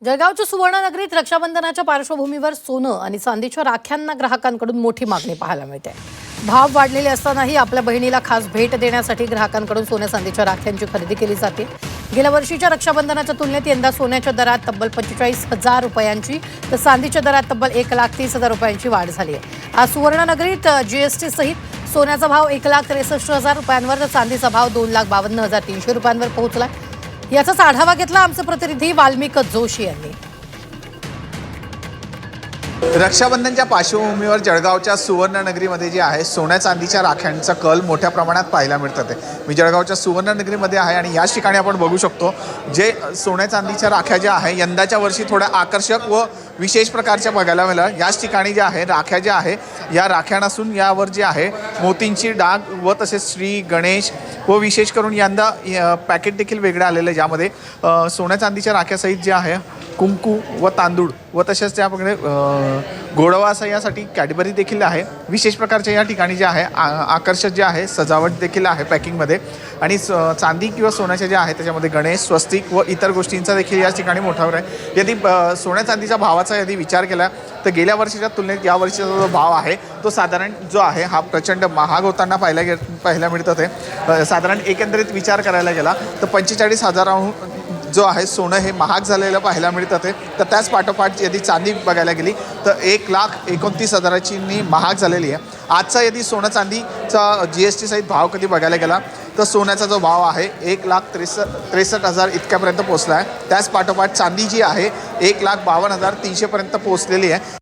जळगावच्या सुवर्णनगरीत रक्षाबंधनाच्या पार्श्वभूमीवर सोनं आणि चांदीच्या राख्यांना ग्राहकांकडून मोठी मागणी पाहायला मिळते। भाव वाढलेले असतानाही आपल्या बहिणीला खास भेट देण्यासाठी ग्राहकांकडून सोन्या चांदीच्या राख्यांची खरेदी केली जाते। गेल्या वर्षीच्या रक्षाबंधनाच्या तुलनेत यंदा सोन्याच्या दरात तब्बल 45,000 रुपयांची तर चांदीच्या दरात तब्बल 1,30,000 रुपयांची वाढ झाली आहे। आज सुवर्णनगरीत जीएसटी सहित सोन्याचा भाव 1,63,000 रुपयांवर तर चांदीचा भाव 2,52,300 रुपयांवर पोहोचला। याचाच आढावा घेतला आमचे प्रतिनिधी वाल्मिक जोशी यांनी। रक्षाबंधनच्या पार्श्वभूमीवर जळगावच्या सुवर्णनगरीमध्ये जे आहे सोन्या चांदीच्या राख्यांचा कल मोठ्या प्रमाणात पाहायला मिळतात। मी जळगावच्या सुवर्णनगरीमध्ये आहे आणि याच ठिकाणी आपण बघू शकतो जे सोन्या चांदीच्या राख्या ज्या आहे यंदाच्या वर्षी थोड्या आकर्षक व विशेष प्रकारच्या बघायला मिळाल्या। याच ठिकाणी जे आहे राख्या ज्या आहे या राख्या नसून यावर जे आहे मोतींची डाग व तसेच श्री गणेश व विशेष करून यंदा पॅकेट देखील वेगळं आलेलं आहे, ज्यामध्ये सोन्या चांदीच्या राख्यासहित जे आहे कुंकू व तांदूळ व तसेच त्याकडे गोडवासा यासाठी कॅडबरी देखील आहे। विशेष प्रकारच्या या ठिकाणी जे आहे आकर्षक जे आहे सजावट देखील आहे पॅकिंगमध्ये आणि चांदी किंवा सोन्याचे जे आहे त्याच्यामध्ये गणेश स्वस्तिक व इतर गोष्टींचा देखील या ठिकाणी मोठावर आहे। यदि सोन्या चांदीच्या भावाचा यदि विचार केला तर गेल्या वर्षीच्या तुलनेत या वर्षीचा जो भाव आहे तो साधारण जो आहे हा प्रचंड महाग होताना पाहायला मिळत होते। साधारण एकंदरीत विचार करायला गेला तर 45,000 जो आहे सोनं हे महाग झालेलं पाहायला मिळत होते। तर त्याच पाठोपाठ यदि चांदी बघायला गेली तर 1,29,000ची महाग झालेली आहे। आजचा यदि सोनं चांदीचा जीएसटी सहित भाव कधी बघायला गेला तर सोन्याचा जो भाव आहे 1,63,000 इतक्यापर्यंत पोहोचला आहे। त्याच पाठोपाठ चांदी जी आहे 1,52,300 पर्यंत पोहोचलेली आहे।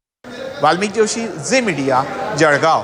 वाल्मिक जोशी, झी मीडिया, जळगाव।